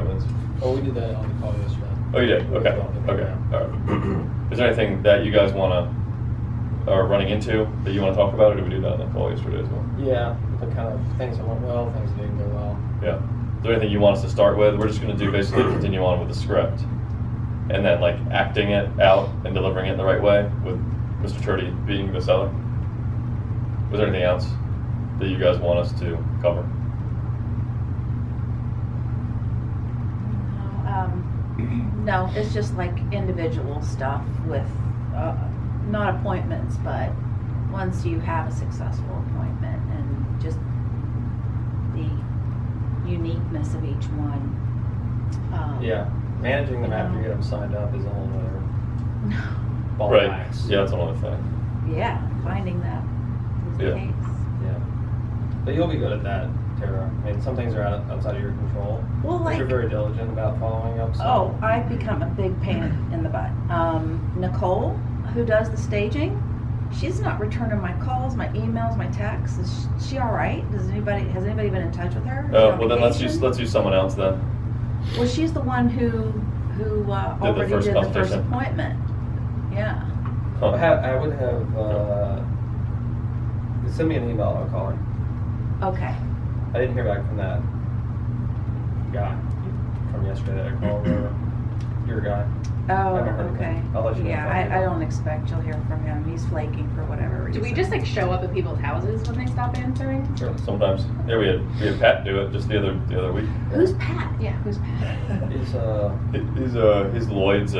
appointments? Oh, we did that on the call yesterday. Oh, you did? Okay. Okay. All right. Is there anything that you guys are running into that you want to talk about, or did we do that on the call yesterday as well? Yeah, the kind of things that went well, things that didn't go well. Yeah. Is there anything you want us to start with? We're just going to do basically continue on with the script, and then like acting it out and delivering it in the right way with Mr. Turdy being the seller. Was there anything else that you guys want us to cover? No, it's just like individual stuff with, not appointments, but once you have a successful appointment and just the uniqueness of each one. Yeah, managing them after you get them signed up is a whole other ball of Right. wax. Yeah, that's another thing. Yeah, finding that is the Yeah. case. Yeah. But you'll be good at that, Tara. I mean, some things are outside of your control. Well, But like, you're very diligent about following up. So. oh, I've become a big pain in the butt. Nicole, who does the staging, she's not returning my calls, my emails, my texts. Is she all right? Has anybody been in touch with her? Is she on Well, then let's vacation? use someone else then. Well, she's the one who already first did the first consultation. appointment. Yeah. Huh. I would have send me an email. I'll call her. Okay. I didn't hear back from that guy from yesterday that I called. Your guy. Oh, haven't heard okay. from him. I'll let you know if I Yeah, hear. I don't expect you'll hear from him. He's flaking for whatever reason. Do we just like show up at people's houses when they stop answering? Sure. Sometimes. Yeah, we had Pat do it just the other week. Who's Pat? Yeah, who's Pat? He's He's Lloyd's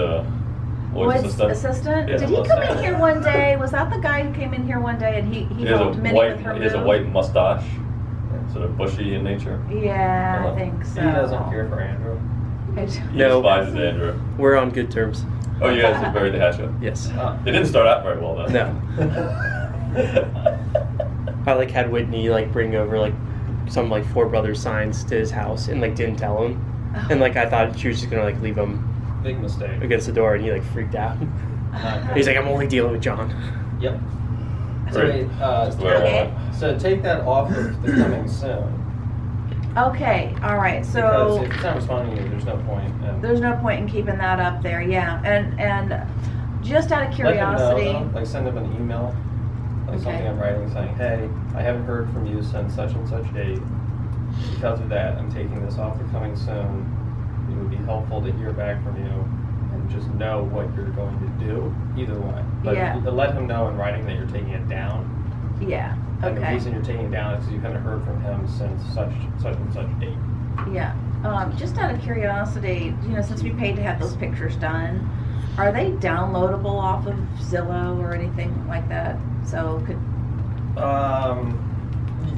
Lloyd's assistant. Yeah, Did he Lloyd's come in assistant. here one day? Was that the guy who came in here one day and he He has helped a Minnie with her he has a move? white mustache, sort of bushy in nature. Yeah, I think so. He doesn't care for Andrew. He No. despises Andrew. We're on good terms. Oh, you guys have buried the hatchet. Yes. It didn't start out very well though. No. I like had Whitney like bring over like some like Four Brothers signs to his house and like didn't tell him. Oh. And like I thought she was just gonna like leave him Big mistake. against the door and he like freaked out. He's like, I'm only dealing with John. Yep. So, Great. wait, Just the way I Okay. want it. so take that off of the coming soon. Okay, all right. Because So if it's not responding to you, there's no point. there's no point in keeping that up there. Yeah, and just out of curiosity. Let him know, though. Like send him an email, like Okay. something in writing saying, hey, I haven't heard from you since such and such date. Because of that, I'm taking this off the coming soon. It would be helpful to hear back from you and just know what you're going to do either way. But Yeah. let him know in writing that you're taking it down. Yeah. And the Okay. reason you're taking it down is because you haven't heard from him since such and such date. Yeah. Just out of curiosity, since we paid to have those pictures done, are they downloadable off of Zillow or anything like that? So could.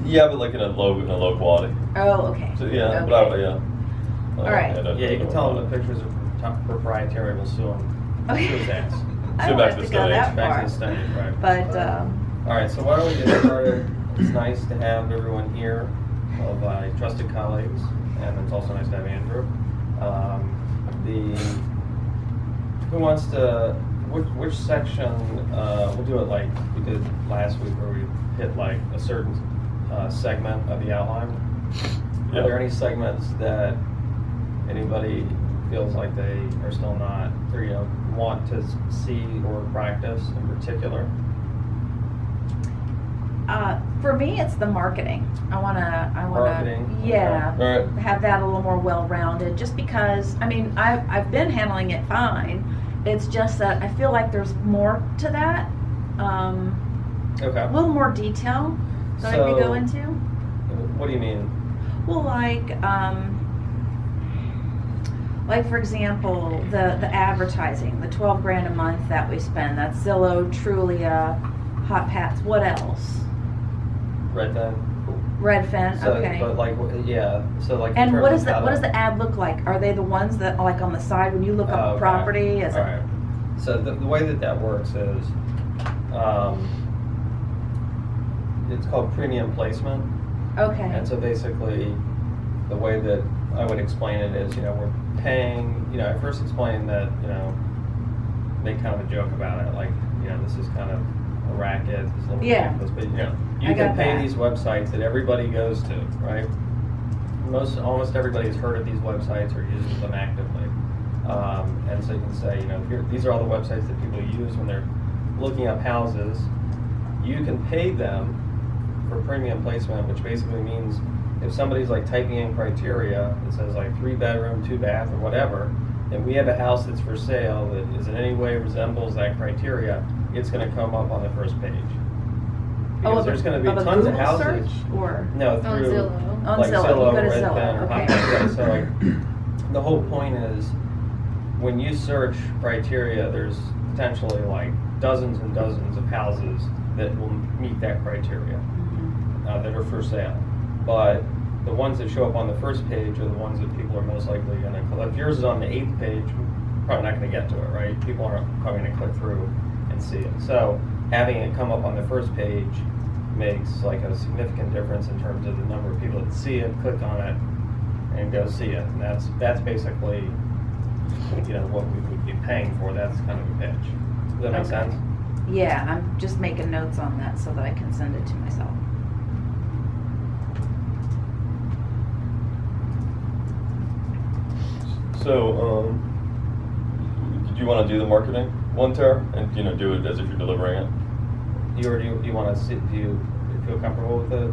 Yeah, but like in a low quality. Oh, okay. So yeah, Okay. but yeah. All right. Yeah, you can tell him the pictures are proprietary. We'll sue him. Okay. Sue his ass. I Go don't back have to to the go stage, that Back far. to the stage, right. But All right, so why don't we get started? It's nice to have everyone here, all my trusted colleagues, and it's also nice to have Andrew. Who wants to, which section, we'll do it like we did last week where we hit like a certain segment of the outline. Yeah. Are there any segments that anybody feels like they are still not, or want to see or practice in particular? for me, it's the marketing. I wanna, Marketing, yeah, All right. have that a little more well-rounded. Just because, I've been handling it fine. It's just that I feel like there's more to that. Okay. A little more detail that I could go into. What do you mean? Well, like for example, the advertising, the 12 grand a month that we spend. That's Zillow, Trulia, Hot Pats. What else? Redfin. Redfin. So, Okay. But like, yeah. So like. in And terms what of is that? how What to- does the ad look like? Are they the ones that are like on the side when you look Oh, up a okay. property? Is All it? right. So the way that works is, it's called premium placement. Okay. And so basically, the way that I would explain it is, we're paying, I first explained that, make kind of a joke about it, like, this is kind of a racket, this little Yeah. ridiculous, but, I you can got pay that. these websites that everybody goes to, right? almost everybody's heard of these websites or uses them actively. And so you can say, these are all the websites that people use when they're looking up houses. You can pay them for premium placement, which basically means if somebody's like typing in criteria that says like 3-bedroom, 2-bath, or whatever, and we have a house that's for sale that is in any way resembles that criteria, it's going to come up on the first page. Because there's going to be of a tons of Google houses. search, or No, On through Zillow. On like Zillow. Zillow, You go to Redfin, Zillow, or okay. Hotmail. So like, the whole point is, when you search criteria, there's potentially like dozens and dozens of houses that will meet that criteria that are for sale. But the ones that show up on the first page are the ones that people are most likely going to click. If yours is on the 8th page, probably not going to get to it, right? People aren't probably going to click through and see it. So having it come up on the first page makes like a significant difference in terms of the number of people that see it, click on it, and go see it. And that's basically what we would be paying for. That's kind of a pitch. Does that make Okay. sense? Yeah, I'm just making notes on that so that I can send it to myself. So, did you want to do the marketing one, Tara, and do it as if you're delivering it? You want to see? Do you feel comfortable with it?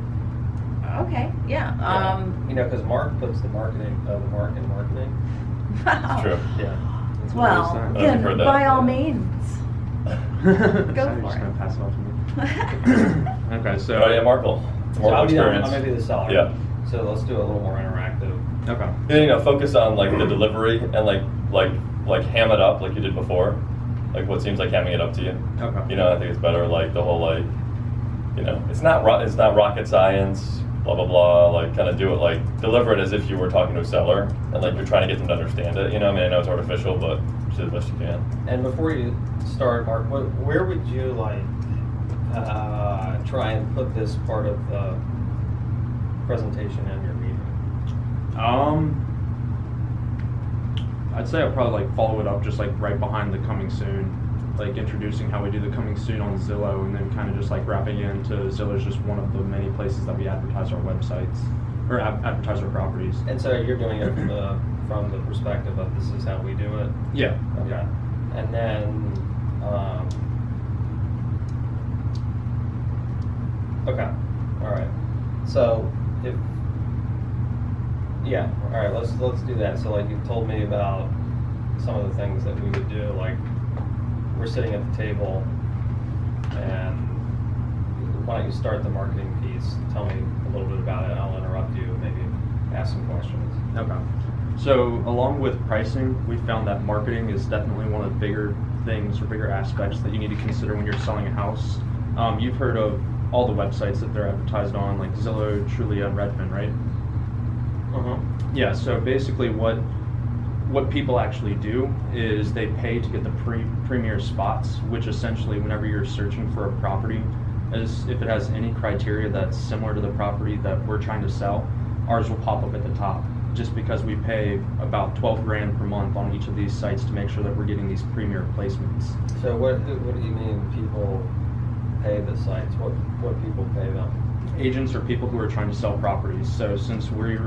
Okay, yeah. Because Mark puts the marketing, the mark in marketing. Wow. True. Yeah. That's what Well, it is. I don't know if then you've heard that. by all means. Go for just it. gonna pass it off to me. Okay, so Oh yeah, Markle. So I'll Markle be experience. I'm gonna be the seller. Yeah. So let's do a little more interactive. okay. Yeah, focus on like the delivery and like ham it up like you did before, like what seems like hamming it up to you. Okay. I think it's better like the whole like, it's not rocket science, blah blah blah. Like kind of do it like deliver it as if you were talking to a seller and like you're trying to get them to understand it. I know it's artificial, but just do the best you can. And before you start, Mark, where would you like try and put this part of the presentation in your meeting? I'd say I'd probably like follow it up just like right behind the coming soon, like introducing how we do the coming soon on Zillow, and then kind of just like wrapping it into Zillow's just one of the many places that we advertise our websites or advertise our properties. And so you're doing it from the perspective of this is how we do it. Yeah. Okay. And then, okay, all right. So all right. Let's do that. So like you told me about some of the things that we would do. Like we're sitting at the table, and why don't you start the marketing piece? Tell me a little bit about it. I'll interrupt you. Maybe ask some questions. Okay. So along with pricing, we found that marketing is definitely one of the bigger things or bigger aspects that you need to consider when you're selling a house. You've heard of all the websites that they're advertised on, like Zillow, Trulia, and Redfin, right? Yeah, so basically what people actually do is they pay to get the premier spots, which essentially whenever you're searching for a property, as if it has any criteria that's similar to the property that we're trying to sell, ours will pop up at the top, just because we pay about $12,000 per month on each of these sites to make sure that we're getting these premier placements. So what do you mean people pay the sites? What people pay them? Agents are people who are trying to sell properties. So since we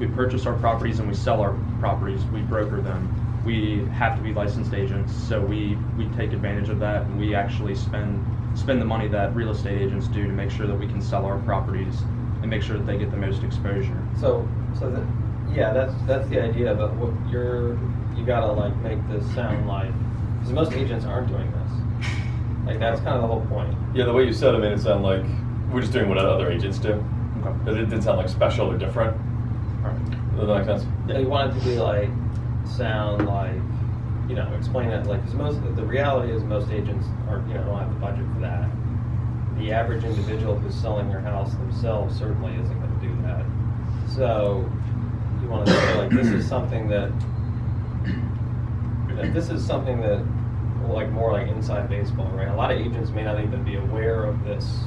purchase our properties and we sell our properties, we broker them. We have to be licensed agents, so we take advantage of that, and we actually spend the money that real estate agents do to make sure that we can sell our properties and make sure that they get the most exposure. So that's the idea. But what you gotta like make this sound like, because most agents aren't doing this. Like that's kind of the whole point. Yeah, the way you said it made it sound like we're just doing what other agents do. Okay. It didn't sound like special or different. All right. Does that make sense? Yeah, you want it to be like sound like explain it like because the reality is most agents don't have the budget for that. The average individual who's selling their house themselves certainly isn't going to do that. So you want to say like this is something that like more like inside baseball, right? A lot of agents may not even be aware of this,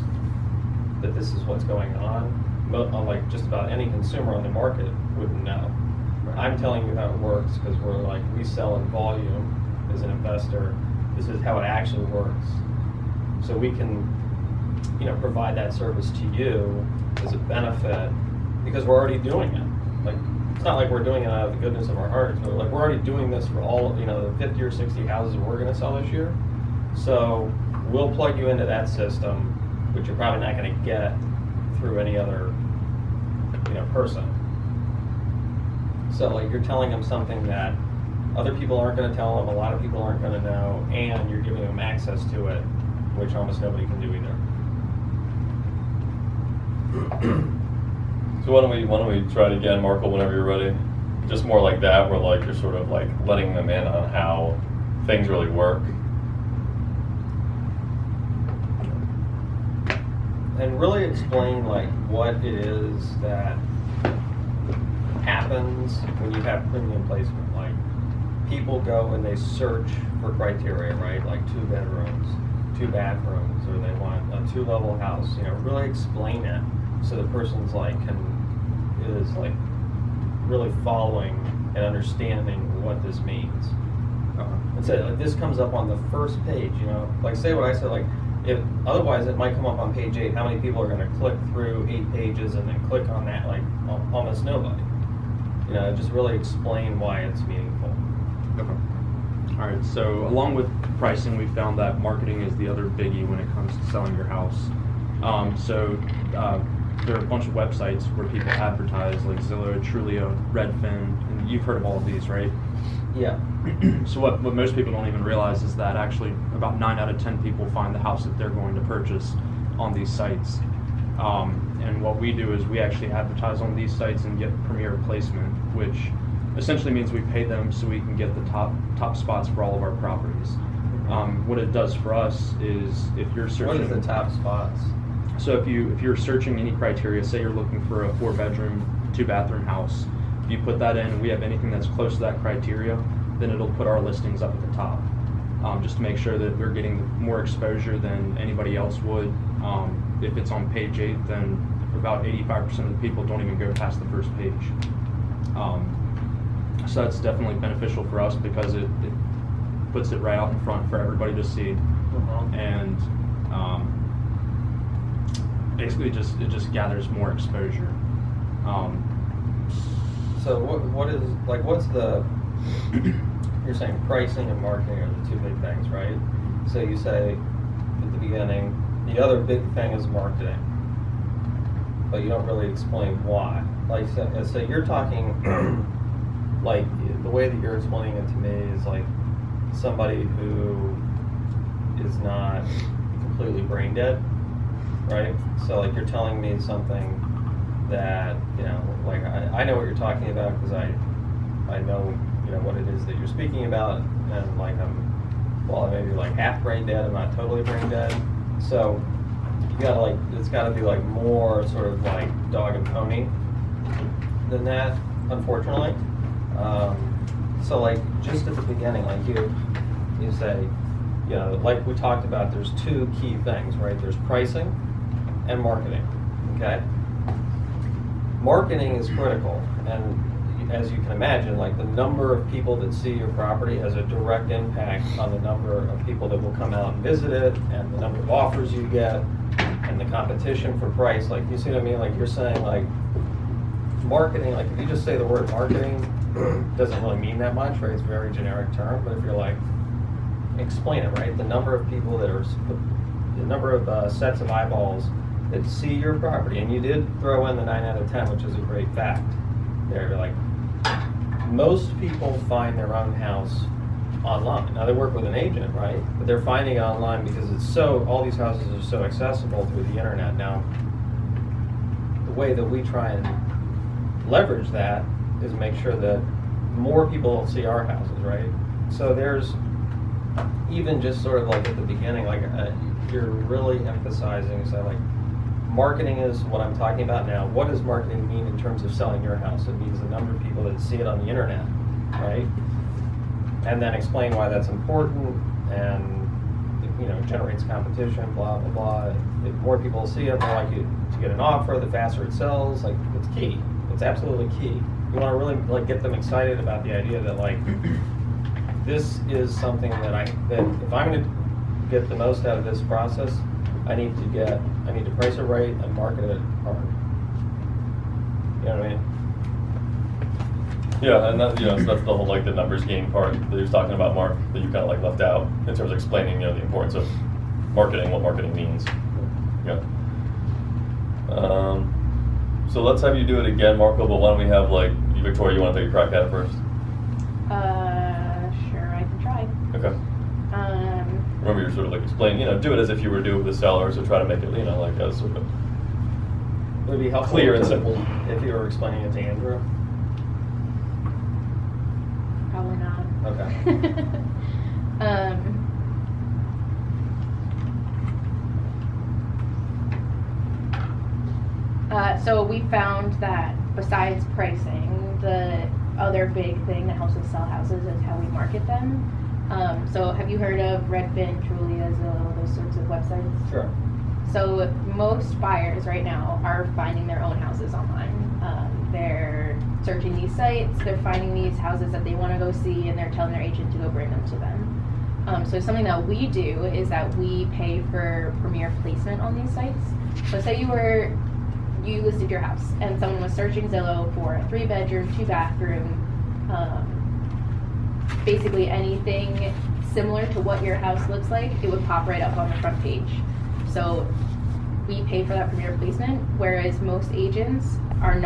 that this is what's going on. Like just about any consumer on the market wouldn't know. I'm telling you how it works because we sell in volume as an investor. This is how it actually works. So we can, provide that service to you as a benefit because we're already doing it. Like, it's not like we're doing it out of the goodness of our hearts, but like we're already doing this for all, the 50 or 60 houses we're gonna sell this year. So we'll plug you into that system, which you're probably not gonna get through any other, person. So like you're telling them something that other people aren't gonna tell them, a lot of people aren't gonna know, and you're giving them access to it, which almost nobody can do either. So why don't we try it again, Markle, whenever you're ready? Just more like that, where like you're sort of like letting them in on how things really work. And really explain like what it is that happens when you have premium placement. Like people go and they search for criteria, right? Like 2 bedrooms, 2 bathrooms, or they want a 2-level house. Really explain it so the person's like is like really following and understanding what this means. And so like this comes up on the first page. Like say what I said. Like if otherwise it might come up on page 8. How many people are going to click through 8 pages and then click on that? Like almost nobody. Just really explain why it's meaningful. Okay. All right. So along with pricing, we found that marketing is the other biggie when it comes to selling your house. There are a bunch of websites where people advertise, like Zillow, Trulio, Redfin, and you've heard of all of these, right? Yeah. So what most people don't even realize is that actually about 9 out of 10 people find the house that they're going to purchase on these sites. And what we do is we actually advertise on these sites and get premier placement, which essentially means we pay them so we can get the top spots for all of our properties. What it does for us is if you're searching... What is the top spots? So if you're searching any criteria, say you're looking for a 4-bedroom, 2-bathroom house, if you put that in and we have anything that's close to that criteria, then it'll put our listings up at the top. Just to make sure that we're getting more exposure than anybody else would. If it's on page 8, then about 85% of the people don't even go past the first page. So that's definitely beneficial for us because it puts it right out in front for everybody to see. And basically it just gathers more exposure. So what's the, you're saying pricing and marketing are the 2 big things, right? So you say at the beginning, the other big thing is marketing, but you don't really explain why. Like, so you're talking, like, the way that you're explaining it to me is like somebody who is not completely brain dead, right? So like you're telling me something that, like I know what you're talking about because I know, what it is that you're speaking about, and like I may be like half brain dead, I'm not totally brain dead. So you gotta like, it's gotta be like more sort of like dog and pony than that, unfortunately. So like just at the beginning, like you say, like we talked about, there's 2 key things, right? There's pricing and marketing, okay? Marketing is critical, and as you can imagine, like the number of people that see your property has a direct impact on the number of people that will come out and visit it, and the number of offers you get, and the competition for price. Like, you see what I mean? Like you're saying, like marketing, like if you just say the word marketing, doesn't really mean that much, right? It's a very generic term, but if you're like, explain it, right? The number of people that are, the number of sets of eyeballs that see your property, and you did throw in the 9 out of 10, which is a great fact. They're like, most people find their own house online. Now they work with an agent, right? But they're finding it online because it's all these houses are so accessible through the internet. Now, the way that we try and leverage that is make sure that more people see our houses, right? So there's even just sort of like at the beginning, like you're really emphasizing, so like marketing is what I'm talking about now. What does marketing mean in terms of selling your house? It means the number of people that see it on the internet, right? And then explain why that's important, and generates competition, blah, blah, blah. If more people see it, more likely to get an offer, the faster it sells. Like, it's key. It's absolutely key. You want to really like get them excited about the idea that like this is something that if I'm going to get the most out of this process, I need to price it right and market it hard. You know what I mean? Yeah, and that, so that's the whole like the numbers game part that he was talking about, Mark, that you kind of like left out in terms of explaining, the importance of marketing, what marketing means. Yeah. So let's have you do it again, Marco, but why don't we have like, Victoria, you want to take a crack at it first? Sure, I can try. Okay. Remember you're sort of like explaining, do it as if you were doing it with the seller, so try to make it, like a sort of Would it be helpful clear and to- simple. if you were explaining it to Andrew? Probably not. Okay. So we found that besides pricing, the other big thing that helps us sell houses is how we market them. So have you heard of Redfin, Trulia, Zillow, those sorts of websites? Sure. So most buyers right now are finding their own houses online. They're searching these sites, they're finding these houses that they want to go see, and they're telling their agent to go bring them to them. So something that we do is that we pay for premier placement on these sites. So say you listed your house and someone was searching Zillow for a 3-bedroom, 2-bathroom, basically anything similar to what your house looks like, it would pop right up on the front page. So we pay for that premier placement, whereas most agents are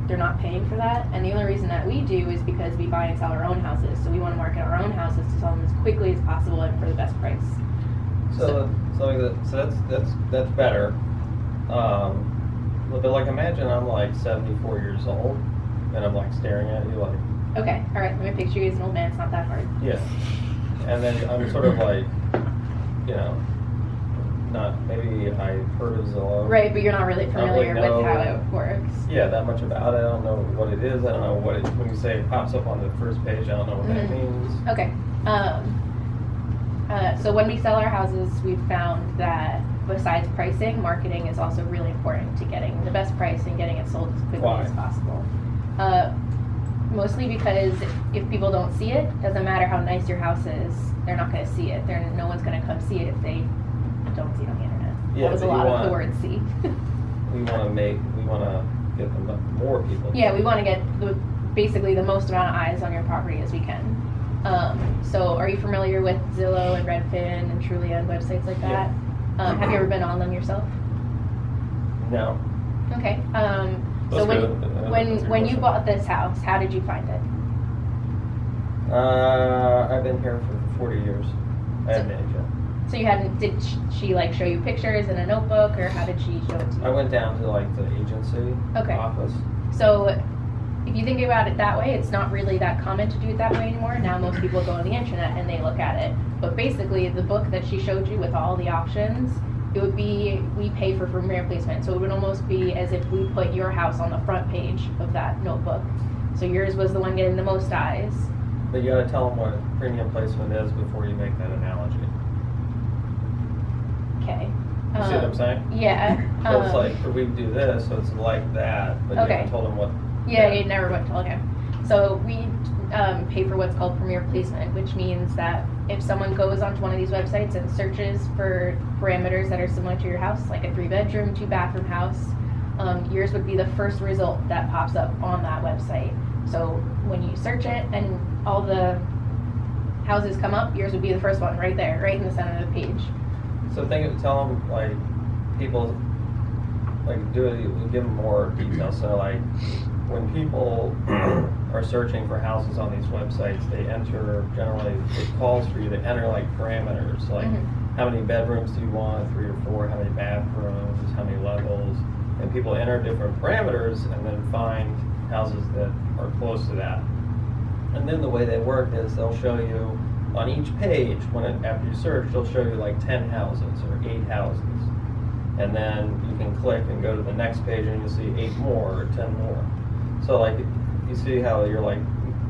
they're not paying for that. And the only reason that we do is because we buy and sell our own houses. So we want to market our own houses to sell them as quickly as possible and for the best price. So that's better. But like imagine I'm like 74 years old and I'm like staring at you like, Okay, all right, let me picture you as an old man, it's not that hard. yeah. And then I'm sort of like, maybe I've heard of Zillow. Right, but you're not really familiar know. with how it works. Yeah, that much about it. I don't know what it is. I don't know what it, when you say it pops up on the first page, I don't know what that means. Okay. So when we sell our houses, we've found that besides pricing, marketing is also really important to getting the best price and getting it sold as quickly Why? as possible. Mostly because if people don't see it, doesn't matter how nice your house is, they're not going to see it. No one's going to come see it if they don't see it on the internet. Yeah, That was a but you lot of want- the word see. We want to get them more people. Yeah, we want to get basically the most amount of eyes on your property as we can. So are you familiar with Zillow and Redfin and Trulia and websites like that? Have you ever been on them yourself? No. Okay. That's So good. That's a when good you question. bought this house, how did you find it? I've been here for 40 years. I haven't aged yet. So you hadn't? Did she like show you pictures in a notebook, or how did she show it to you? I went down to like the agency Okay. office. So if you think about it that way, it's not really that common to do it that way anymore. Now most people go on the internet and they look at it. But basically, the book that she showed you with all the options, it would be, we pay for premier placement. So it would almost be as if we put your house on the front page of that notebook. So yours was the one getting the most eyes. But you got to tell them what premium placement is before you make that analogy. Okay. You see what I'm saying? Yeah. So it's like, we do this, so it's like that, but you Okay. haven't told them what. Yeah, you never went to, okay. So we pay for what's called premier placement, which means that if someone goes onto one of these websites and searches for parameters that are similar to your house, like a 3-bedroom, 2-bathroom house, yours would be the first result that pops up on that website. So when you search it and all the houses come up, yours would be the first one right there, right in the center of the page. So tell them like people like give them more details. So like when people are searching for houses on these websites, they enter generally it calls for you to enter like parameters like how many bedrooms do you want, 3 or 4, how many bathrooms, how many levels, and people enter different parameters and then find houses that are close to that. And then the way they work is they'll show you on each page, after you search, they'll show you like 10 houses or 8 houses. And then you can click and go to the next page and you'll see 8 more or 10 more. So like, you see how you're like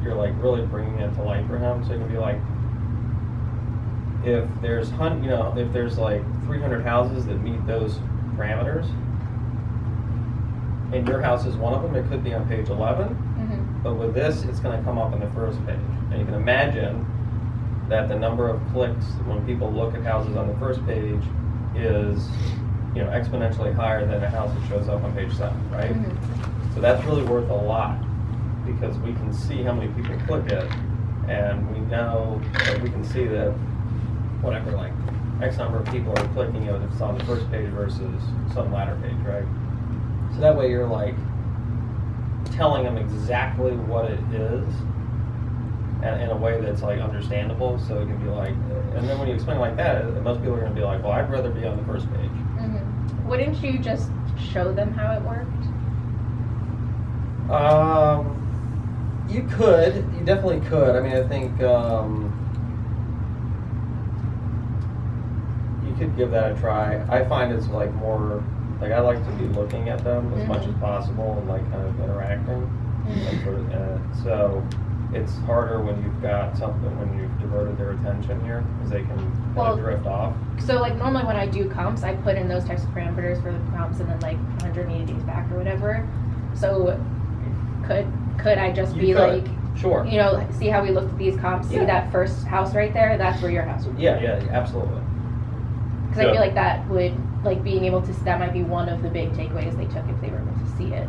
really bringing it to life for him. So you can be like, if there's if there's like 300 houses that meet those parameters, and your house is one of them, it could be on page 11. But with this, it's going to come up on the first page. And you can imagine that the number of clicks when people look at houses on the first page is, exponentially higher than a house that shows up on page 7, right? So that's really worth a lot, because we can see how many people click it, and we know that we can see that whatever, like X number of people are clicking it if it's on the first page versus some latter page, right? So that way you're like telling them exactly what it is, and in a way that's like understandable, so it can be like, and then when you explain it like that, most people are going to be like, well, I'd rather be on the first page. Mm-hmm. Wouldn't you just show them how it worked? You could. You definitely could. I mean, I think you could give that a try. I find it's like more, like I like to be looking at them as much as possible and like kind of interacting. And sort of, so it's harder when you've got something, when you've diverted their attention here, because they can kind Well, of drift off. So like normally when I do comps, I put in those types of parameters for the comps and then like 180 days back or whatever. So could I just be You could. like, Sure. you know, see how we looked at these comps, see Yeah. that first house right there, that's where your house would be. Yeah, absolutely. Because I Yeah. feel like that would, like being able to, that might be one of the big takeaways they took if they were able to see it.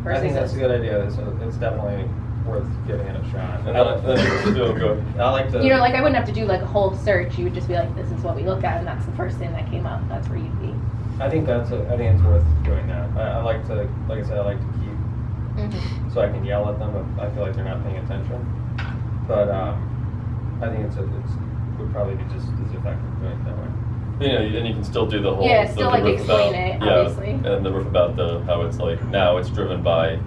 I think that's a good idea. So it's definitely worth giving it a shot. And then, go. I like to. You know, like I wouldn't have to do like a whole search. You would just be like, this is what we looked at, and that's the first thing that came up. That's where you'd be. I think it's worth doing that. I like to, like I said, I like to keep, Mm-hmm. so I can yell at them if I feel like they're not paying attention. But I think it would probably be just as effective doing it that way. You know, and you can still do the whole. Yeah, still, like, riff explain about, it, yeah, obviously. and the riff about how it's like now it's driven by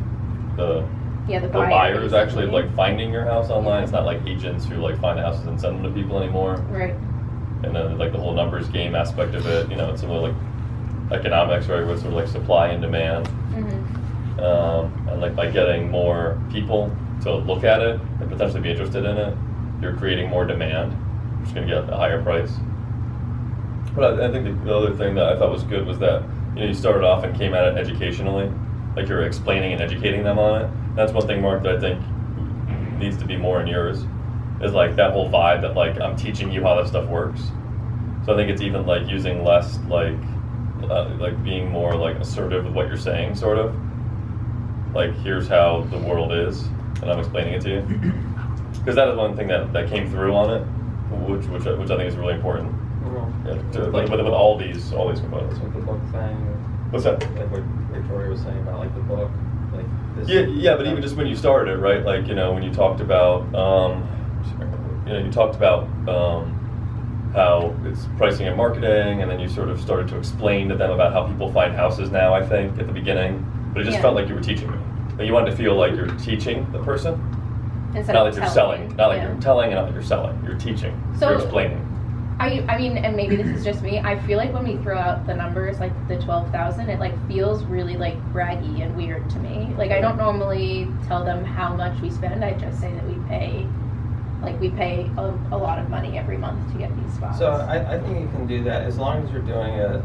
the Yeah, the buyers actually basically. like finding your house online. It's not like agents who like find the houses and send them to people anymore. Right. And then like the whole numbers game aspect of it, you know, it's similar like economics, right, with sort of like supply and demand. Mm-hmm. And like by getting more people to look at it and potentially be interested in it, you're creating more demand, which is going to get a higher price. But I think the other thing that I thought was good was that, you know, you started off and came at it educationally, like you're explaining and educating them on it. That's one thing, Mark, that I think needs to be more in yours, is like that whole vibe that like I'm teaching you how this stuff works. So I think it's even like using less like being more like assertive with what you're saying, sort of. Like, here's how the world is, and I'm explaining it to you. Because that is one thing that came through on it, which I think is really important. Yeah, with all these components. That's what the book thing. What's that? Like what Victoria was saying about like the book, like this. Yeah, but even just when you started, right? Like, you know, when you talked about, how it's pricing and marketing, and then you sort of started to explain to them about how people find houses now, I think, at the beginning. But it just Yeah. felt like you were teaching me. Like you wanted to feel like you're teaching the person, Instead not of like you're selling. Not like yeah. you're telling, and not like you're selling. You're teaching. So- You're explaining. I mean, and maybe this is just me. I feel like when we throw out the numbers, like the 12,000, it like feels really like braggy and weird to me. Like I don't normally tell them how much we spend. I just say that we pay a lot of money every month to get these spots. So I think you can do that as long as you're doing it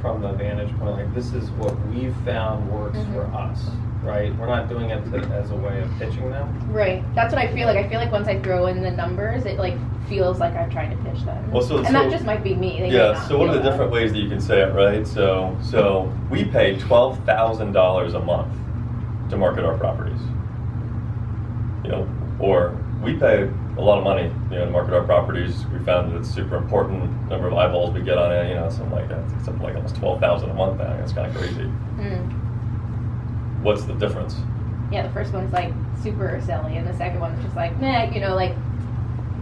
from the vantage point, like this is what we've found works for us, right? We're not doing it as a way of pitching them. Right. That's what I feel like. I feel like once I throw in the numbers, it like feels like I'm trying to pitch them. Well, and that just might be me. They may Yeah, not so what are feel the that. different ways that you can say it, right? So we pay $12,000 a month to market our properties. You know, or we pay a lot of money, you know, to market our properties. We found that it's super important number of eyeballs we get on it, you know, something like that. It's something like almost $12,000 a month now. It's kind of crazy. What's the difference? Yeah, the first one's like super silly, and the second one's just like, meh, you know, like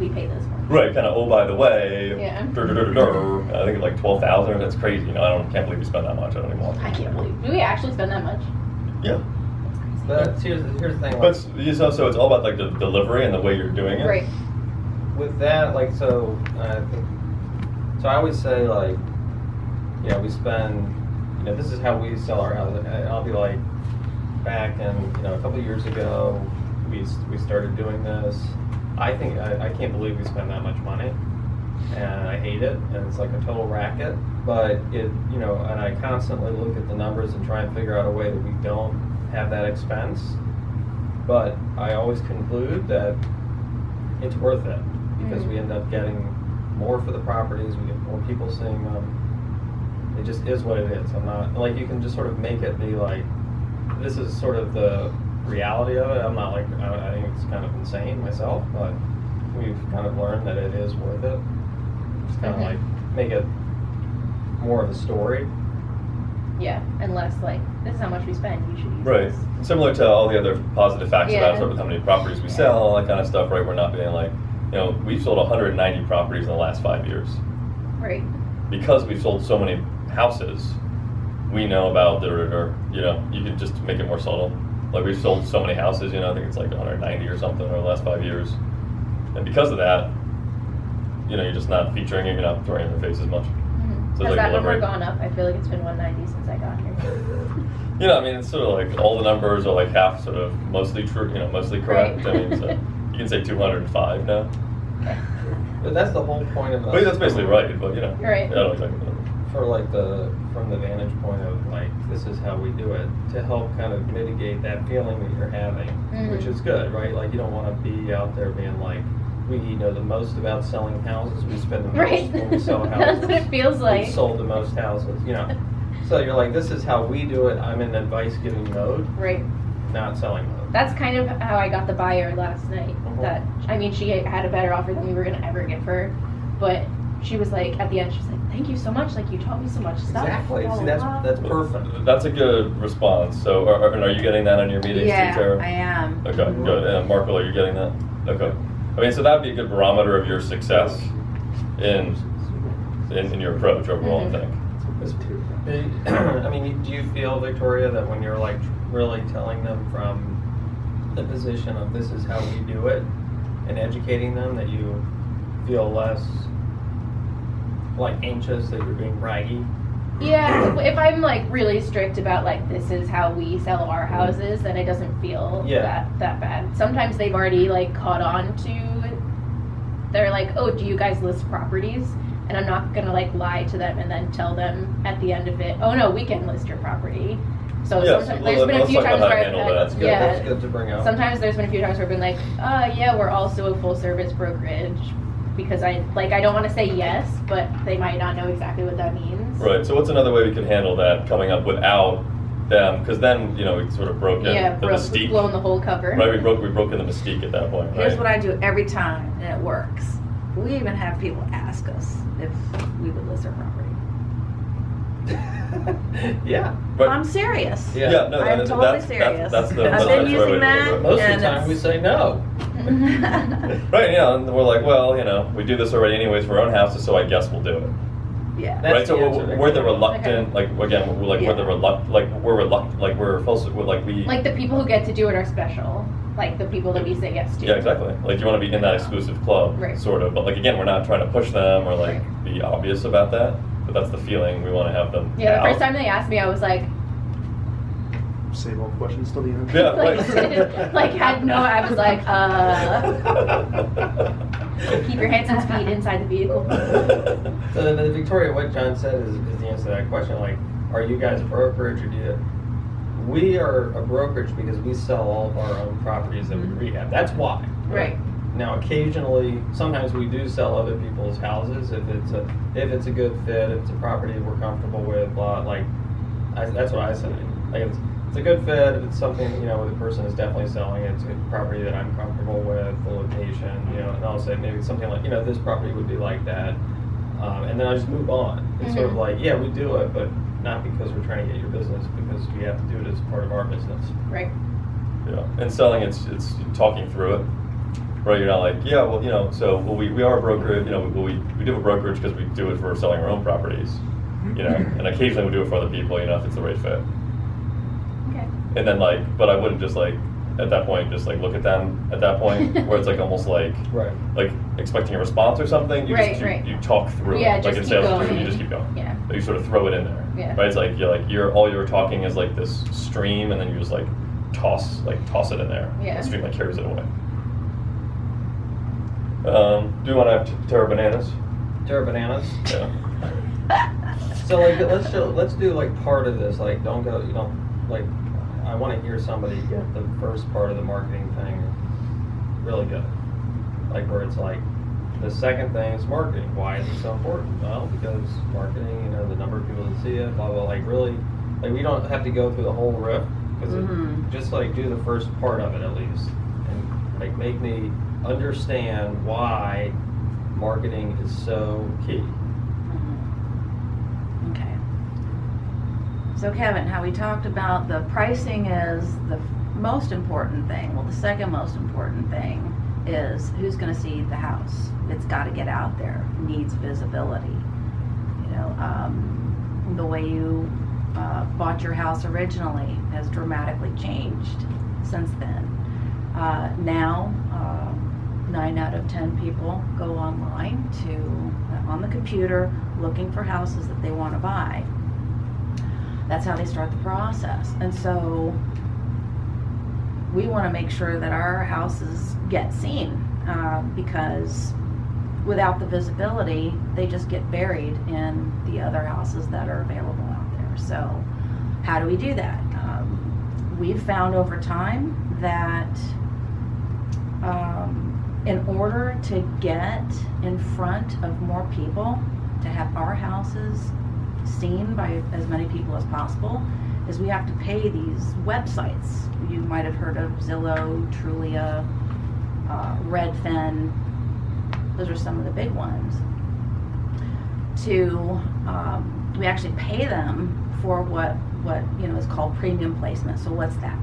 we pay this one. Right, kind of, oh, by the way, Yeah. I think it's like 12,000. That's crazy. You know, can't believe we spend that much. I don't even want to. I can't believe. Do we actually spend that much? Yeah. But here's the thing. But so it's all about like the delivery and the way you're doing it. Right. With that, like, so I think, so I always say, like, you know, we spend, you know, this is how we sell our house. And I'll be like, back in, you know, a couple of years ago, we started doing this. I think, I can't believe we spend that much money, and I hate it, and it's like a total racket, but it, you know, and I constantly look at the numbers and try and figure out a way that we don't have that expense, but I always conclude that it's worth it, because we end up getting more for the properties, we get more people seeing them. It just is what it is. I'm not, like, you can just sort of make it be like, this is sort of the reality of it. I'm not like, I think it's kind of insane myself, but we've kind of learned that it is worth it. Just kind of like make it more of a story. Yeah, and less like, this is how much we spend, you should use Right. this. Similar to all the other positive facts Yeah. about sort of how many properties we sell, all that kind of stuff, right? We're not being like, you know, we've sold 190 properties in the last 5 years. Right. Because we've sold so many houses, we know about you know, you can just make it more subtle. Like we've sold so many houses, you know, I think it's like 190 or something over the last 5 years. And because of that, you know, you're just not featuring it, you're not throwing it in their face as much. Mm-hmm. So Has it's like that number delivery. gone up? I feel like it's been 190 since I got here. You know, I mean, it's sort of like all the numbers are like half sort of mostly true, you know, mostly correct. Right. I mean, so you can say 205 now. But that's the whole point of But that's basically right, but you know. Right. I don't know exactly the number. For like from the vantage point of like, this is how we do it, to help kind of mitigate that feeling that you're having, which is good, right? Like you don't want to be out there being like, we know the most about selling houses, we spend the most Right. when we sell houses. That's what it feels like. We've sold the most houses, you know. So you're like, this is how we do it. I'm in advice giving mode, Right. not selling mode. That's kind of how I got the buyer last night. That, I mean, she had a better offer than we were going to ever give her. But she was like, at the end, she's like, thank you so much. Like, you taught me so much stuff. Exactly. blah, See, blah, that's blah." perfect. That's a good response. So, are you getting that on your meetings Yeah, too, Tara? I am. Okay, good. And Marco, are you getting that? Okay. I mean, so that'd be a good barometer of your success in your approach overall, I think. I mean, do you feel, Victoria, that when you're like really telling them from the position of this is how we do it and educating them, that you feel less like anxious that you're being braggy? Yeah, if I'm like really strict about like this is how we sell our houses, then it doesn't feel Yeah. that bad. Sometimes they've already like caught on to, they're like, oh, do you guys list properties? And I'm not gonna like lie to them and then tell them at the end of it, oh no, we can list your property. So Yes, sometimes well, there's been a let's few talk times about where how to I've handle that. That's had, good. yeah, That's good to bring up. sometimes there's been a few times where I've been like, yeah, we're also a full service brokerage, because I don't want to say yes, but they might not know exactly what that means. Right. So, what's another way we can handle that coming up without them? Because then, you know, we sort of broke in Yeah, the mystique. blown the whole cover. Right. We broke in the mystique at that point. Right. Here's what I do every time, and it works. We even have people ask us if we would list our property. Yeah. But, I'm serious. Yeah. Yeah. No. I'm that's, totally that's, serious. That's the. I've that's been the right way using to that. do it. Most of And the time we it's- say no. Right. Yeah. And we're like, well, you know, we do this already anyways for our own houses, so I guess we'll do it. Yeah. That's Right. So the answer. we're the reluctant. Like again, we're like Yeah. we're the reluctant. Like we're reluctant. Like we're supposed to. We're like we. Like the people who get to do it are special. Like the people that we say yes to. Yeah, exactly. Like you want to be in that exclusive club, Right. sort of. But like again, we're not trying to push them or like be obvious about that. But that's the feeling we want to have them. Yeah, the have. first time they asked me, I was like, Save all questions till the end. Yeah, like had no. I was like, keep your hands and feet inside the vehicle. So then, Victoria, what John said is the answer to that question. Like, are you guys a brokerage or do you? We are a brokerage because we sell all of our own properties that we rehab. That's why. Right. Now, occasionally, sometimes we do sell other people's houses if it's a good fit, if it's a property we're comfortable with. Blah, like, that's what I say. Like, it's a good fit. If it's something where the person is definitely selling it, it's a property that I'm comfortable with, the location. And I'll say maybe something like this property would be like that, and then I just move on. It's sort of like, yeah, we do it, but not because we're trying to get your business, because we have to do it as part of our business. Right. Yeah, and selling, it's talking through it, right? You're not like, yeah, well, so we are a brokerage, we do have a brokerage because we do it for selling our own properties, and occasionally we do it for other people, if it's the right fit. Okay. And then but I wouldn't just at that point just look at them at that point where it's almost like expecting a response or something. You Right, just right. you talk through Yeah, it. Like just in keep sales, going. you just keep going. Yeah. But you sort of throw it in there. Yeah. Right? It's all you're talking is this stream, and then you just toss it in there. Yeah. The stream carries it away. Do you want to have Terra Bananas? Terra Bananas. Yeah. So let's do part of this. Don't go. I want to hear somebody get the first part of the marketing thing really good. Where it's the second thing is marketing. Why is it so important? Well, because marketing, the number of people that see it, blah blah. Really, we don't have to go through the whole riff. because Mhm. just like do the first part of it at least, and like make me understand why marketing is so key. Mhm. Okay. So Kevin, how we talked about the pricing is the most important thing. Well, the second most important thing is who's going to see the house. It's got to get out there. It needs visibility. You know, the way you bought your house originally has dramatically changed since then. Now, 9 out of 10 people go online on the computer looking for houses that they want to buy. That's how they start the process. And so we want to make sure that our houses get seen, because without the visibility, they just get buried in the other houses that are available out there. So how do we do that? We've found over time that in order to get in front of more people, to have our houses seen by as many people as possible, is we have to pay these websites. You might have heard of Zillow, Trulia, Redfin. Those are some of the big ones. We actually pay them for what is called premium placement. So what's that?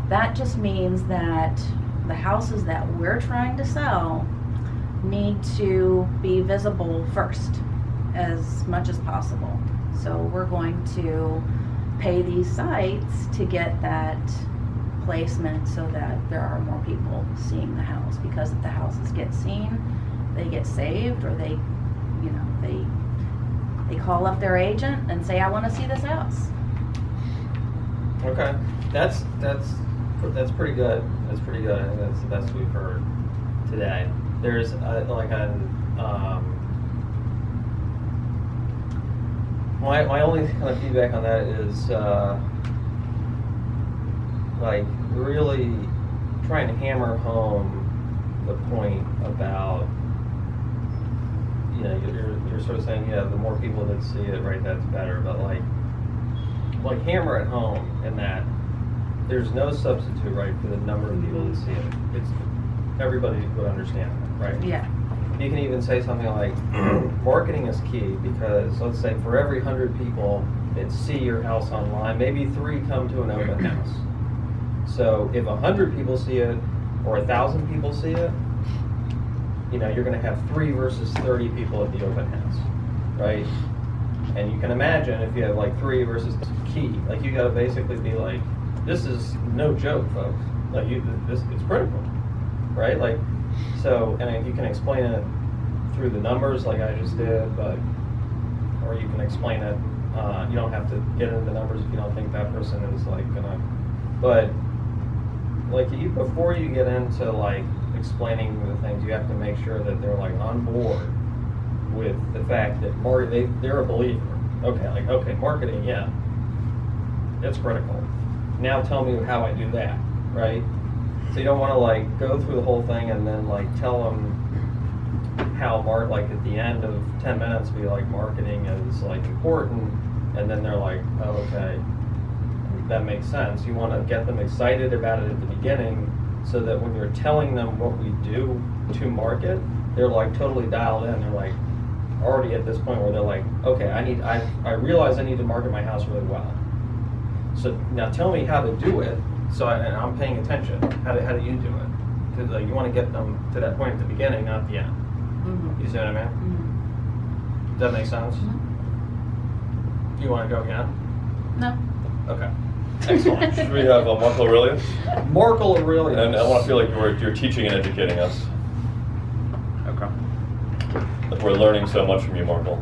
That just means that the houses that we're trying to sell need to be visible first as much as possible. So we're going to pay these sites to get that placement so that there are more people seeing the house, because if the houses get seen, they get saved, or they call up their agent and say, I want to see this house. Okay, that's pretty good. That's pretty good. I think that's the best we've heard today. There's my only kind of feedback on that is like really trying to hammer home the point about, you're sort of saying, the more people that see it, right, that's better, but like hammer it home in that there's no substitute, right, for the number of people that see it. It's everybody would understand that, right? Yeah. You can even say something like marketing is key, because let's say for every 100 people that see your house online, maybe 3 come to an open house. So if 100 people see it or 1,000 people see it, you're going to have 3 versus 30 people at the open house, right? And you can imagine if you have like 3 versus key, like you got to basically be like, this is no joke, folks. Like it's critical, right? Like, so, and you can explain it through the numbers like I just did, or you can explain it, you don't have to get into the numbers if you don't think that person is like gonna, but like before you get into like explaining the things, you have to make sure that they're like on board with the fact that they're a believer. Okay, marketing, yeah, it's critical. Now tell me how I do that, right? So you don't want to like go through the whole thing and then like tell them how like at the end of 10 minutes be like marketing is like important, and then they're like, oh, okay, that makes sense. You want to get them excited about it at the beginning, so that when you're telling them what we do to market, they're like totally dialed in. They're like already at this point where they're like, okay, I realize I need to market my house really well. So now tell me how to do it. So and I'm paying attention. How do you do it? Because like, you want to get them to that point at the beginning, not the end. Mm-hmm. You see what I mean? Mm-hmm. Does that make sense? Mm-hmm. You want to go again? No. Okay. Excellent. Should we have Marco Aurelius? Marco Aurelius. And I want to feel like you're teaching and educating us. Okay. That we're learning so much from you, Marco.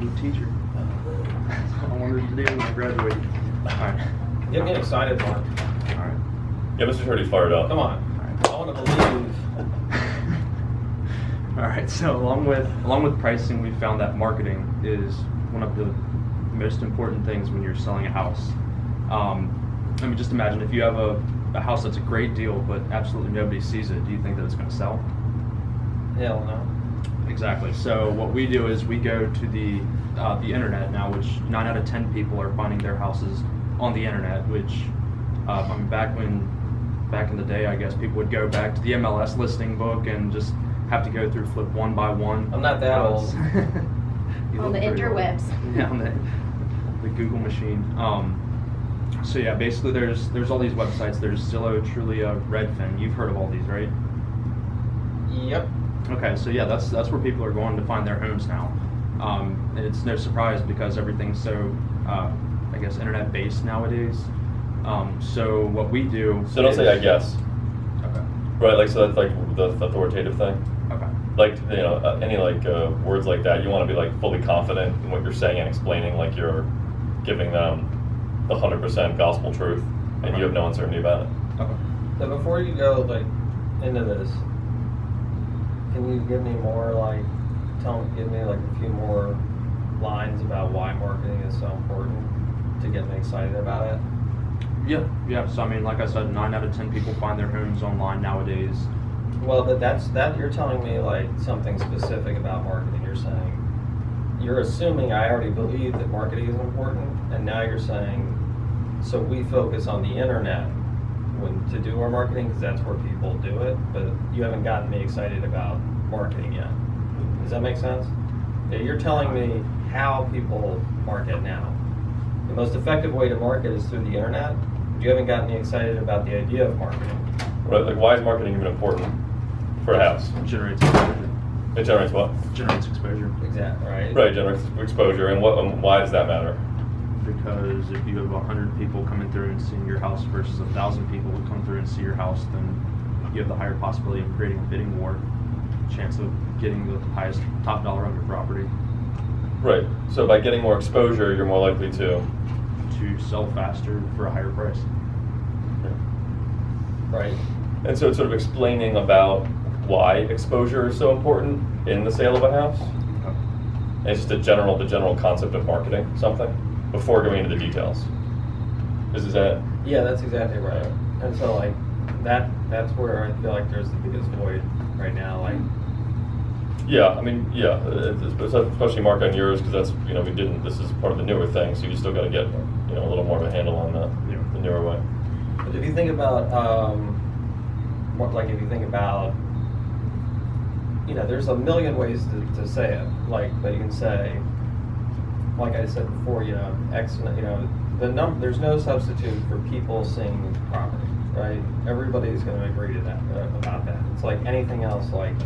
Good teacher. That's what I wanted to do when I graduated. All right. Get me excited, Mark. All right. Yeah, Mr. Turdy's fired up. Come on. I want to believe. All right. So along with pricing, we found that marketing is one of the most important things when you're selling a house. I mean, just imagine if you have a house that's a great deal, but absolutely nobody sees it. Do you think that it's going to sell? Hell no. Exactly. So what we do is we go to the internet now, which 9 out of 10 people are finding their houses on the internet, which I mean, back in the day, I guess people would go back to the MLS listing book and just have to go through flip one by one. I'm not that old. You On look the pretty old. interwebs. Yeah, on the Google machine. So yeah, basically there's all these websites. There's Zillow, Trulia, Redfin. You've heard of all these, right? Yep. Okay, so yeah, that's where people are going to find their homes now. And it's no surprise because everything's so, I guess, internet based nowadays. So what we do. So don't say I guess. Okay. Right, like, so that's like the authoritative thing. Okay. Like, you know, any like words like that, you want to be like fully confident in what you're saying and explaining, like you're giving them the 100% gospel truth, and you have no uncertainty about it. Okay. So before you go like into this, can you give me more like give me like a few more lines about why marketing is so important to get me excited about it? Yeah. So I mean, like I said, 9 out of 10 people find their homes online nowadays. Well, but that you're telling me like something specific about marketing. You're assuming I already believe that marketing is important, and now you're saying, so we focus on the internet to do our marketing because that's where people do it, but you haven't gotten me excited about marketing yet. Does that make sense? Yeah, you're telling me how people market now. The most effective way to market is through the internet, but you haven't gotten me excited about the idea of marketing. Right, like why is marketing even important for a house? Generates exposure. It generates what? Generates exposure. Exactly, right? Right, generates exposure, and why does that matter? Because if you have 100 people coming through and seeing your house versus 1,000 people who come through and see your house, then you have the higher possibility of creating a bidding war, chance of getting the highest top dollar on your property. Right, so by getting more exposure, you're more likely to sell faster for a higher price. Right. And so it's sort of explaining about why exposure is so important in the sale of a house. And it's just the general concept of marketing something before going into the details. Is that? Yeah, that's exactly right. And so like that's where I feel like there's the biggest void right now. Like, Yeah, I mean, yeah, especially Mark on yours because that's, you know, this is part of the newer thing, so you still got to get, you know, a little more of a handle on the newer way. but if you think about you know, there's a million ways to say it. Like, but you can say, like I said before, you know, you know, there's no substitute for people seeing the property, right? Everybody's going to agree to that about that. It's like anything else. Like,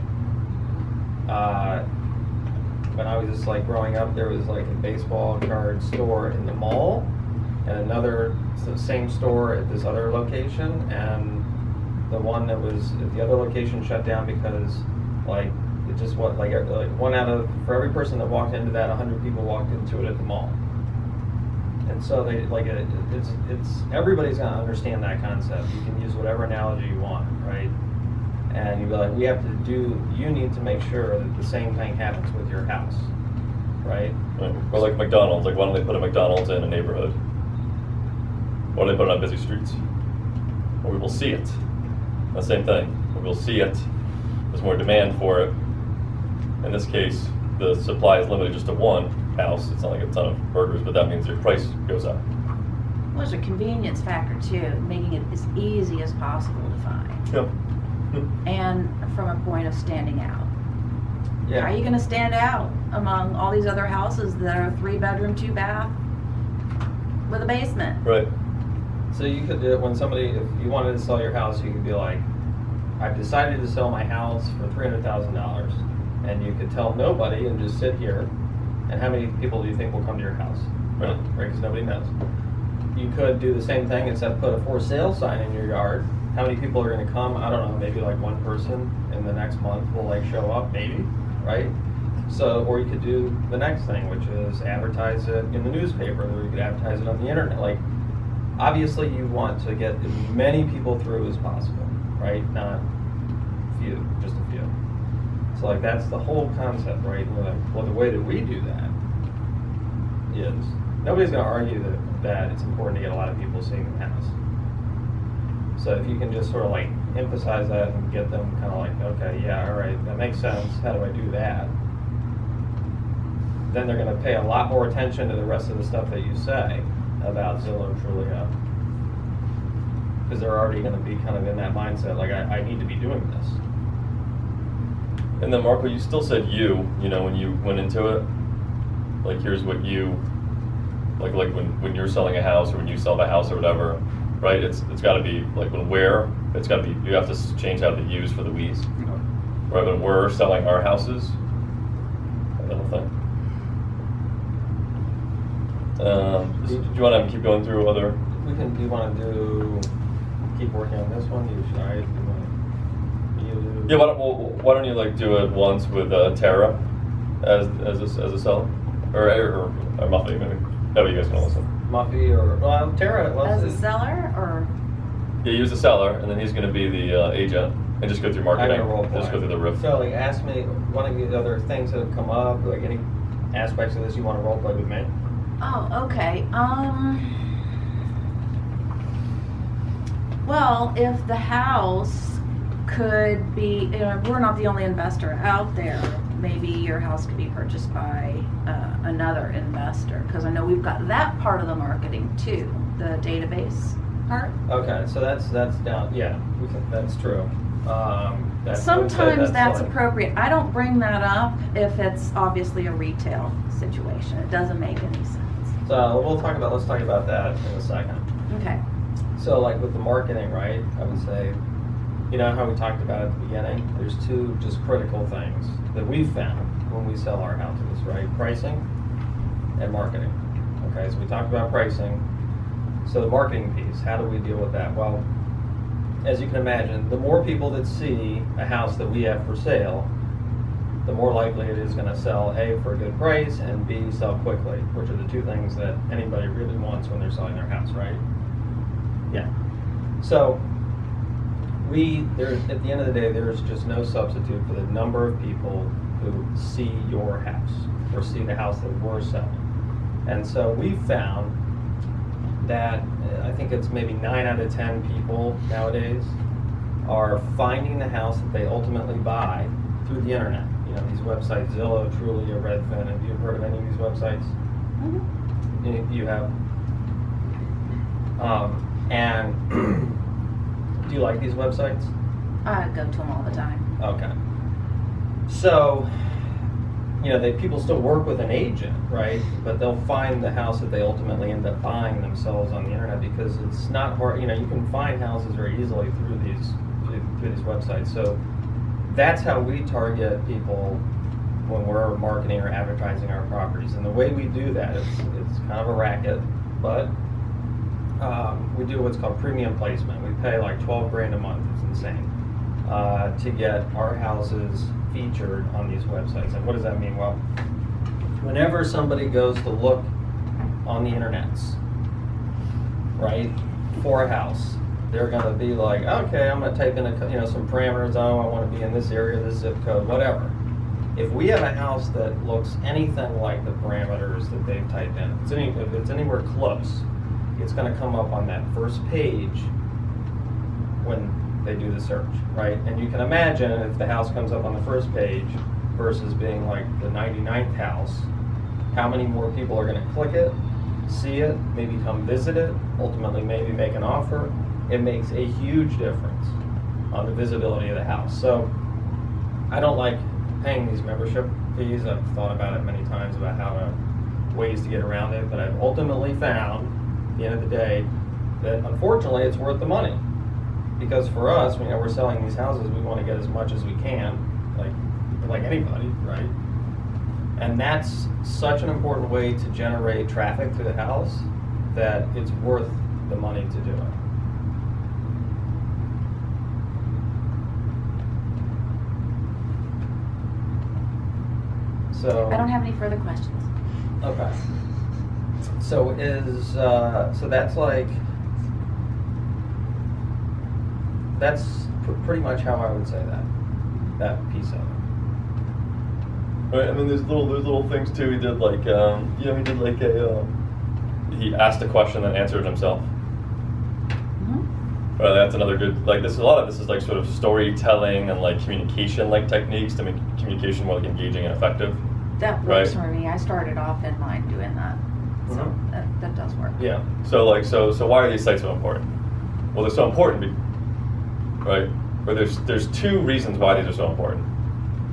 when I was just like growing up, there was like a baseball card store in the mall, and another same store at this other location, and the one that was at the other location shut down because like it just was like one out of for every person that walked into that, 100 people walked into it at the mall. And so they like it's everybody's gonna understand that concept. You can use whatever analogy you want, right? And you'd be like, you need to make sure that the same thing happens with your house, right? Right. Or like McDonald's, like why don't they put a McDonald's in a neighborhood? Why don't they put it on busy streets? Or we will see it. The same thing. We will see it. There's more demand for it. In this case, the supply is limited just to one house. It's not like a ton of burgers, but that means your price goes up. Well, there's a convenience factor too, making it as easy as possible to find. Yep. And from a point of standing out. Yeah. How are you going to stand out among all these other houses that are 3-bedroom, 2-bath with a basement? Right. So you could do it when if you wanted to sell your house, you could be like, I've decided to sell my house for $300,000, and you could tell nobody and just sit here. And how many people do you think will come to your house? Right. Right, because nobody knows. You could do the same thing except put a for sale sign in your yard. How many people are going to come? I don't know. Maybe like one person in the next month will like show up, maybe, right? So, or you could do the next thing, which is advertise it in the newspaper, or you could advertise it on the internet. Like, obviously, you want to get as many people through as possible, right? Not few, just a few. So, like, that's the whole concept, right? Well, the way that we do that is nobody's going to argue that it's important to get a lot of people seeing the house. So if you can just sort of like emphasize that and get them kind of like, okay, yeah, all right, that makes sense. How do I do that? Then they're going to pay a lot more attention to the rest of the stuff that you say about Zillow, Trulia, because they're already going to be kind of in that mindset, like, I need to be doing this. And then Marco, you still said when you went into it, like here's what you, like when you're selling a house or when you sell the house or whatever, right? It's got to be like it's got to be, you have to change out the U's for the We's. Right, when we're selling our houses, that whole thing. Do you want to keep going through other? Do you want to keep working on this one? Should I? Yeah, why don't you like do it once with Tara as a seller, or Muffy maybe? That way you guys can listen. Muffy or Tara? As a seller, or? Yeah, use the seller, and then he's going to be the agent, and just go through marketing. Just go through the riff. So, like, ask me one of the other things that have come up, like any aspects of this you want to role play with me. Oh, okay. Well, if the house could be, we're not the only investor out there. Maybe your house could be purchased by another investor, because I know we've got that part of the marketing too, the database part. Okay, so that's down. Yeah, that's true. Sometimes that's like, appropriate. I don't bring that up if it's obviously a retail situation. It doesn't make any sense. So let's talk about that in a second. Okay. So, like with the marketing, right? I would say, you know how we talked about at the beginning? There's two just critical things that we've found when we sell our houses, right? Pricing and marketing. Okay, so we talked about pricing. So the marketing piece, how do we deal with that? Well, as you can imagine, the more people that see a house that we have for sale, the more likely it is going to sell, A, for a good price, and B, sell quickly, which are the two things that anybody really wants when they're selling their house, right? Yeah. So at the end of the day, there's just no substitute for the number of people who see your house or see the house that we're selling. And so we found that I think it's maybe 9 out of 10 people nowadays are finding the house that they ultimately buy through the internet. You know, these websites, Zillow, Trulia, Redfin. Have you heard of any of these websites? Mm-hmm. You have? And do you like these websites? I go to them all the time. Okay. So, you know, people still work with an agent, right? But they'll find the house that they ultimately end up buying themselves on the internet, because it's not hard. You know, you can find houses very easily through these websites. So that's how we target people when we're marketing or advertising our properties. And the way we do that, it's kind of a racket, but we do what's called premium placement. We pay like $12,000 a month. It's insane to get our houses featured on these websites. And what does that mean? Well, whenever somebody goes to look on the internets, right, for a house, they're going to be like, okay, I'm going to type in some parameters. Oh, I want to be in this area, this zip code, whatever. If we have a house that looks anything like the parameters that they've typed in, if it's anywhere close, it's going to come up on that first page when they do the search, right? And you can imagine if the house comes up on the first page versus being like the 99th house, how many more people are going to click it, see it, maybe come visit it, ultimately maybe make an offer. It makes a huge difference on the visibility of the house. So I don't like paying these membership fees. I've thought about it many times about ways to get around it, but I've ultimately found at the end of the day that unfortunately it's worth the money. Because for us, you know, we're selling these houses, we want to get as much as we can, like anybody, right? And that's such an important way to generate traffic to the house that it's worth the money to do it. So I don't have any further questions. Okay. So that's pretty much how I would say that piece of it. Right. I mean, there's little things too. He did like he asked a question and answered it himself. Mm-hmm. Right, that's another good, like, a lot of this is like sort of storytelling and like communication like techniques to make communication more like engaging and effective. That works for me. I started off in mine doing that. So Mhm. that does work. Yeah. So why are these sites so important? Well, they're so important, right? Or there's two reasons why these are so important,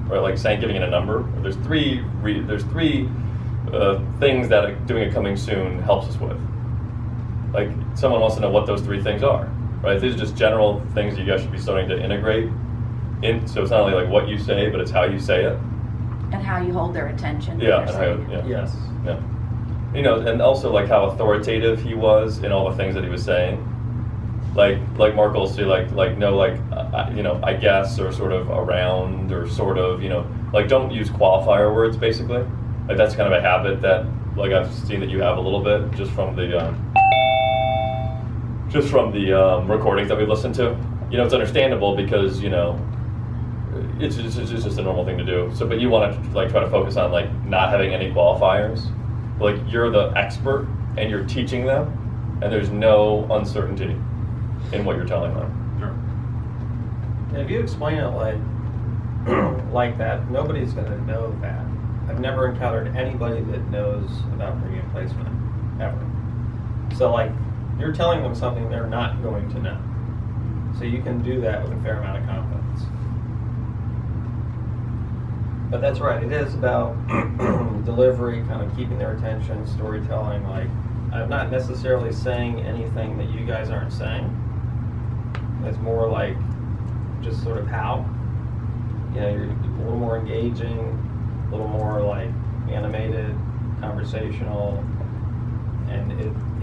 right? Like saying, giving it a number. Or there's three things that doing a coming soon helps us with. Like someone wants to know what those three things are, right? These are just general things that you guys should be starting to integrate in. So it's not only like what you say, but it's how you say it. And how you hold their attention. Yeah, when and you're how, saying it. yeah. Yes. Yeah. You know, and also like how authoritative he was in all the things that he was saying. Like Mark will say like no, like you know, I guess, or sort of around, or sort of, you know, like don't use qualifier words basically. Like that's kind of a habit that like I've seen that you have a little bit just from the recordings that we listened to. You know, it's understandable because, you know, it's just a normal thing to do. So, but you want to like try to focus on like not having any qualifiers. Like you're the expert and you're teaching them, and there's no uncertainty in what you're telling them. Sure. And if you explain it like that, nobody's going to know that. I've never encountered anybody that knows about premium placement, ever. So like, you're telling them something they're not going to know. So you can do that with a fair amount of confidence. But that's right, it is about delivery, kind of keeping their attention, storytelling. Like, I'm not necessarily saying anything that you guys aren't saying. It's more like just sort of how. You know, you're a little more engaging, a little more like animated, conversational, and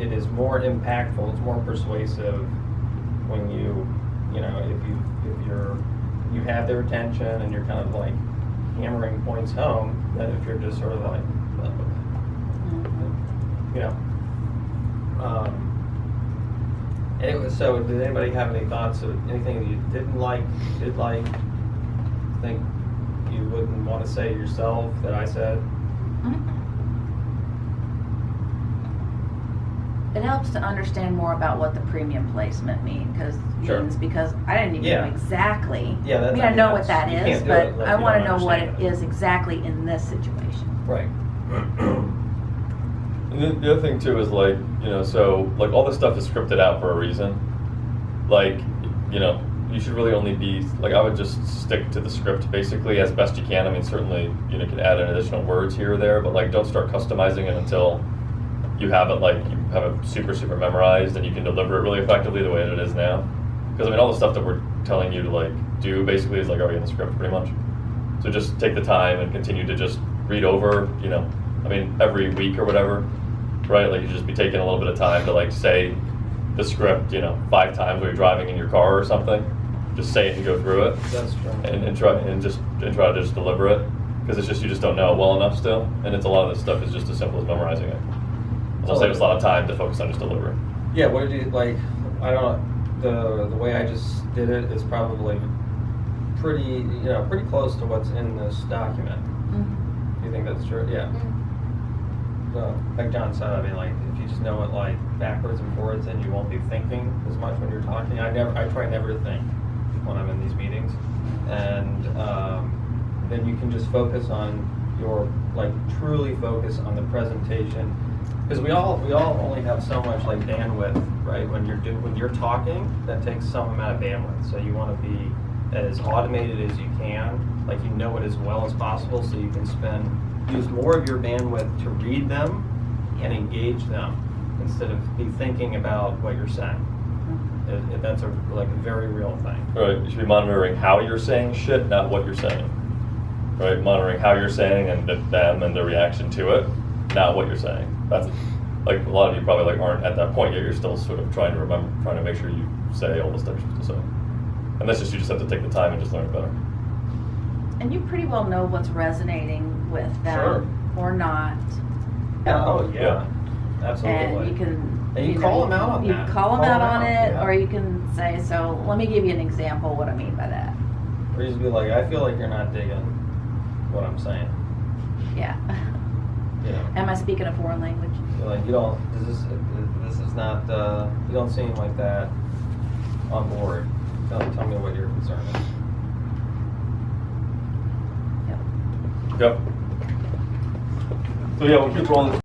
it is more impactful. It's more persuasive when you know, if you have their attention and you're kind of like hammering points home, than if you're just sort of like, you know. Anyway, so did anybody have any thoughts of anything that you didn't like, did like, think you wouldn't want to say yourself that I said? It helps to understand more about what the premium placement because Sure. I didn't even Yeah. know exactly. Yeah, that's- I mean, I know what that you is, can't do but it unless I you want to don't know what it understand it. is exactly in this situation. Right. And the other thing too is like, you know, so like all this stuff is scripted out for a reason. Like, you know, you should really only be like, I would just stick to the script basically as best you can. I mean, certainly, you know, you can add in additional words here or there, but like don't start customizing it until you have it like you have it super memorized and you can deliver it really effectively the way that it is now. Because I mean, all the stuff that we're telling you to like do basically is like already in the script pretty much. So just take the time and continue to just read over, you know, I mean, every week or whatever, right? Like you just be taking a little bit of time to like say the script, you know, 5 times when you're driving in your car or something. Just say it and go through it, That's true. and try to just deliver it, because it's just you just don't know it well enough still, and it's a lot of this stuff is just as simple as memorizing it. It'll save us a lot of time to focus on just delivering. Yeah, what did you, like, I don't know, the way I just did it is probably pretty close to what's in this document. Do you think that's true? Yeah. So, like John said, I mean, like, if you just know it like backwards and forwards, then you won't be thinking as much when you're talking. I try never to think when I'm in these meetings, and then you can just focus on truly focus on the presentation, because we all only have so much like bandwidth, right? When you're talking, that takes some amount of bandwidth. So you want to be as automated as you can, like you know it as well as possible, so you can use more of your bandwidth to read them and engage them instead of be thinking about what you're saying. That's a very real thing. Right, you should be monitoring how you're saying shit, not what you're saying. Right, monitoring how you're saying and them and the reaction to it, not what you're saying. That's like a lot of you probably like aren't at that point yet. You're still sort of trying to make sure you say all the stuff you're supposed to say. And that's just you just have to take the time and just learn it better. And you pretty well know what's resonating with them Sure. or not. Oh yeah, absolutely. And you can. And you call them out on You that. call them out on it, yeah. or you can say, so let me give you an example of what I mean by that. Or you just be like, I feel like you're not digging what I'm saying. Yeah. You know, Am I speaking a foreign language? you're like, this is not, you don't seem like that on board. Tell me what your concern is. Yep. Yep. So yeah, we'll keep rolling.